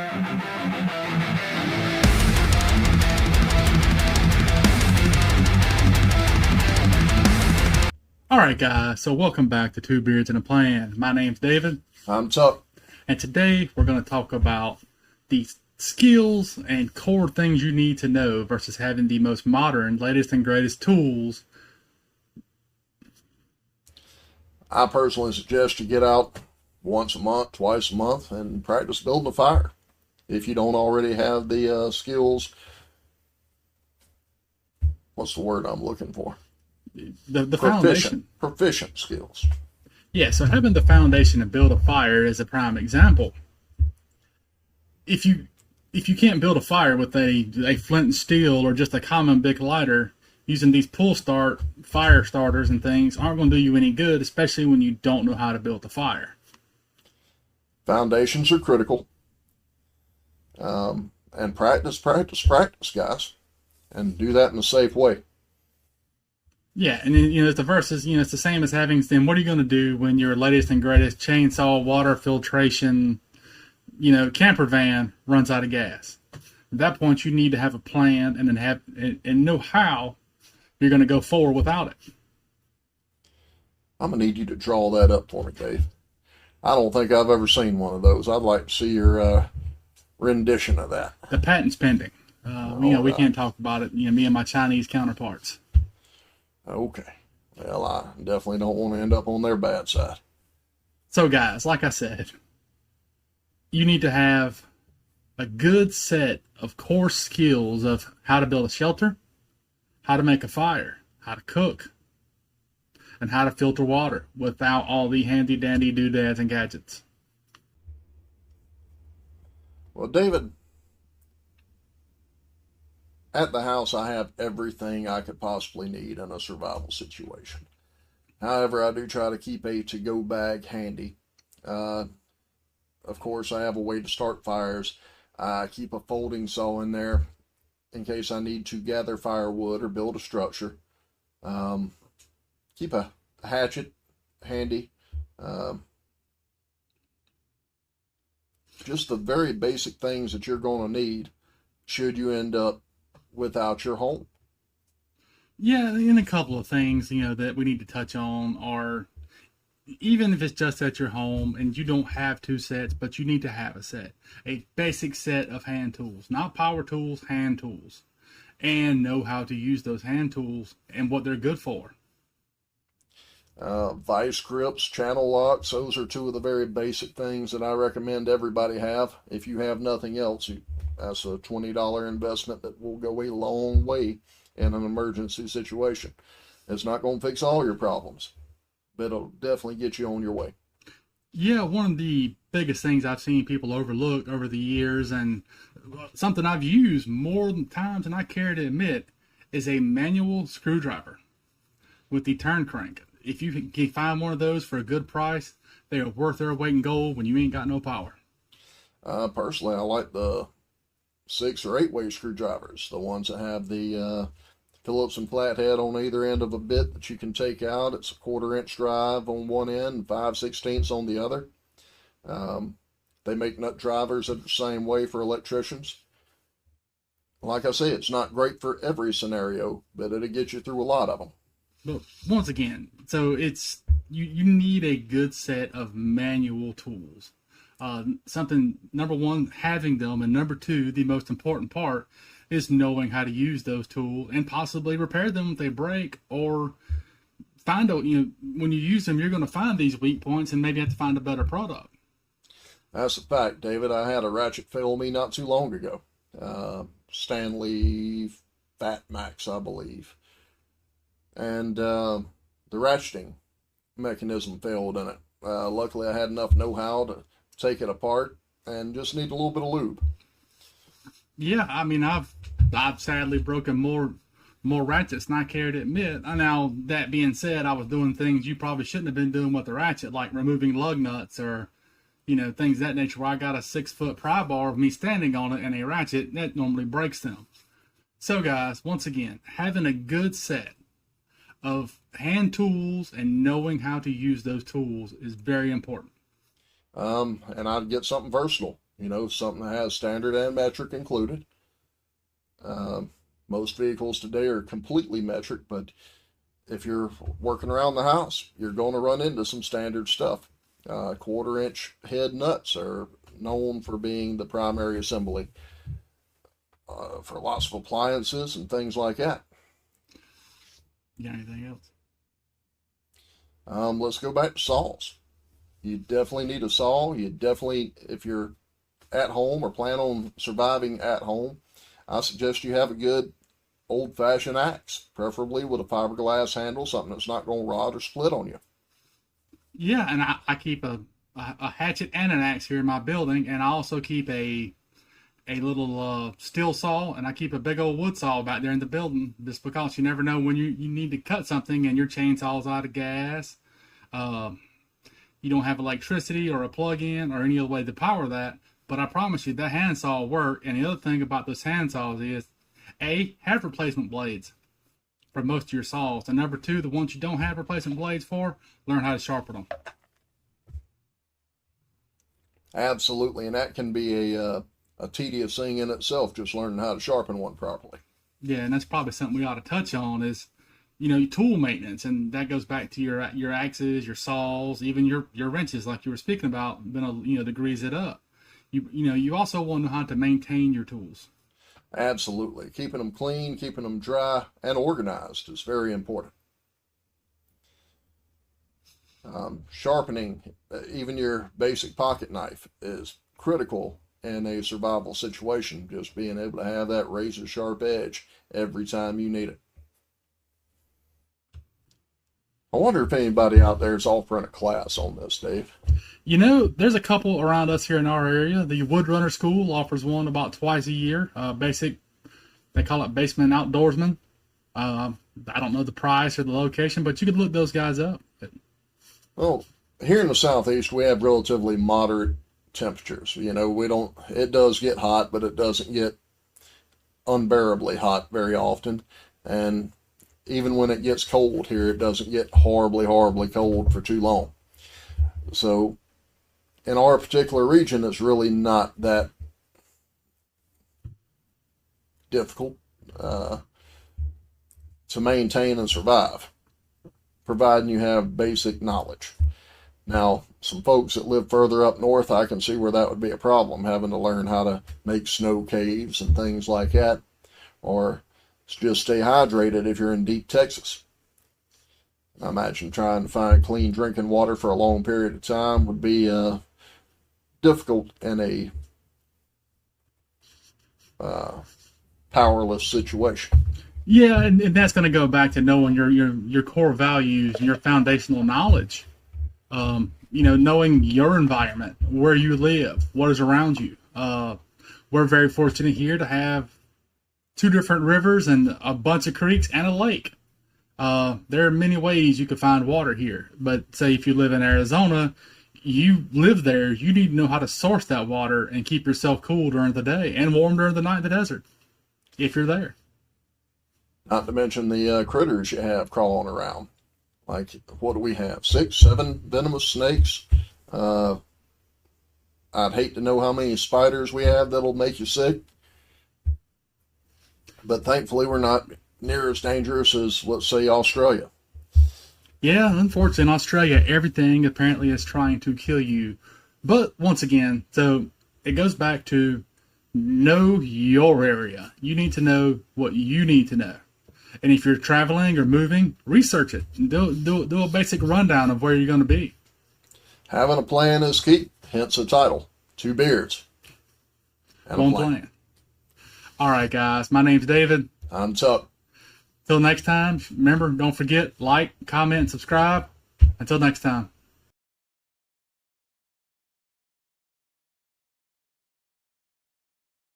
Alright guys, so welcome back to Two Beards and a Plan. My name's David, I'm Tuck. and today we're going to talk about the skills and core things you need to know versus having the most modern, latest and greatest tools. I personally suggest you get out once a month, twice a month, and practice building a fire. If you don't already have the skills, what's the word I'm looking for? The foundation. Proficient skills. Yeah, so having the foundation to build a fire is a prime example. If you can't build a fire with a flint and steel or just a common big lighter, using these pull start fire starters and things aren't going to do you any good, especially when you don't know how to build the fire. Foundations are critical. And practice, guys. And do that in a safe way. Yeah, and then, the verses, it's the same as having, then what are you going to do when your latest and greatest chainsaw, water filtration, camper van runs out of gas? At that point, you need to have a plan and then know how you're going to go forward without it. I'm going to need you to draw that up for me, Dave. I don't think I've ever seen one of those. I'd like to see your rendition of that. The patent's pending. We can't talk about it, me and my Chinese counterparts. Okay. Well, I definitely don't want to end up on their bad side. So, guys, like I said, you need to have a good set of core skills of how to build a shelter, how to make a fire, how to cook, and how to filter water without all the handy-dandy doodads and gadgets. Well, David, at the house, I have everything I could possibly need in a survival situation. However, I do try to keep a to-go bag handy. Of course, I have a way to start fires. I keep a folding saw in there in case I need to gather firewood or build a structure. Keep a hatchet handy. Just the very basic things that you're going to need should you end up without your home. Yeah, and a couple of things, that we need to touch on are, even if it's just at your home and you don't have two sets, but you need to have a set. A basic set of hand tools, not power tools, hand tools. And know how to use those hand tools and what they're good for. Vice grips, channel locks, those are two of the very basic things that I recommend everybody have. If you have nothing else, that's a $20 investment that will go a long way in an emergency situation. It's not going to fix all your problems, but it'll definitely get you on your way. Yeah, one of the biggest things I've seen people overlook over the years, and something I've used more times than I care to admit, is a manual screwdriver with the turn crank. If you can find one of those for a good price, they are worth their weight in gold when you ain't got no power. Personally, I like the 6 or 8 way screwdrivers, the ones that have the Phillips and flathead on either end of a bit that you can take out. It's a 1/4 inch drive on one end and 5/16 on the other. They make nut drivers that are the same way for electricians. Like I say, it's not great for every scenario, but it'll get you through a lot of them. But once again, so it's you need a good set of manual tools. Something, number one, having them, and number two, the most important part is knowing how to use those tools and possibly repair them if they break, or find out, when you use them, you're going to find these weak points and maybe have to find a better product. That's a fact, David. I had a ratchet fail me not too long ago. Stanley Fat Max, I believe. And the ratcheting mechanism failed in it. Luckily, I had enough know-how to take it apart and just need a little bit of lube. Yeah, I mean, I've sadly broken more ratchets than I care to admit. Now, that being said, I was doing things you probably shouldn't have been doing with the ratchet, like removing lug nuts or, things of that nature, where I got a 6-foot pry bar of me standing on it and a ratchet that normally breaks them. So, guys, once again, having a good set of hand tools and knowing how to use those tools is very important. And I'd get something versatile. You know, something that has standard and metric included. Most vehicles today are completely metric, but if you're working around the house, you're going to run into some standard stuff. 1/4-inch head nuts are known for being the primary assembly for lots of appliances and things like that. You got anything else? Let's go back to saws. You definitely need a saw. You definitely, if you're at home or plan on surviving at home, I suggest you have a good old-fashioned axe, preferably with a fiberglass handle, something that's not going to rot or split on you. Yeah, and I keep a hatchet and an axe here in my building, and I also keep a little steel saw, and I keep a big old wood saw back there in the building, just because you never know when you need to cut something and your chainsaw's out of gas. You don't have electricity or a plug-in or any other way to power that. But I promise you, that handsaw will work. And the other thing about those handsaws is, A, have replacement blades for most of your saws. And number two, the ones you don't have replacement blades for, learn how to sharpen them. Absolutely, and that can be a tedious thing in itself, just learning how to sharpen one properly. Yeah, and that's probably something we ought to touch on is, your tool maintenance, and that goes back to your axes, your saws, even your wrenches, like you were speaking about, to grease it up. You also want to know how to maintain your tools. Absolutely. Keeping them clean, keeping them dry, and organized is very important. Sharpening, even your basic pocket knife, is critical in a survival situation. Just being able to have that razor sharp edge every time you need it. I wonder if anybody out there is offering a class on this, Dave. There's a couple around us here in our area. The Woodrunner School offers one about twice a year. Basic, they call it Basement Outdoorsman. I don't know the price or the location, but you could look those guys up. Well, here in the Southeast, we have relatively moderate temperatures. It does get hot, but it doesn't get unbearably hot very often. And even when it gets cold here, it doesn't get horribly, horribly cold for too long. So in our particular region, it's really not that difficult to maintain and survive, providing you have basic knowledge. Now, some folks that live further up north, I can see where that would be a problem, having to learn how to make snow caves and things like that, or just stay hydrated if you're in deep Texas. I imagine trying to find clean drinking water for a long period of time would be difficult in a powerless situation. Yeah, and that's going to go back to knowing your core values and your foundational knowledge. Knowing your environment, where you live, what is around you. We're very fortunate here to have 2 different rivers and a bunch of creeks and a lake. There are many ways you can find water here. But say if you live in Arizona, you live there, you need to know how to source that water and keep yourself cool during the day and warm during the night in the desert, if you're there. Not to mention the critters you have crawling around. Like, what do we have? 6, 7 venomous snakes. I'd hate to know how many spiders we have that'll make you sick. But thankfully, we're not near as dangerous as, let's say, Australia. Yeah, unfortunately, in Australia, everything apparently is trying to kill you. But once again, so it goes back to know your area. You need to know what you need to know. And if you're traveling or moving, research it. Do a basic rundown of where you're going to be. Having a plan is key, hence the title. 2 beards. And One plan. All right, guys. My name's David. I'm Tuck. Till next time, remember, don't forget, like, comment, and subscribe. Until next time.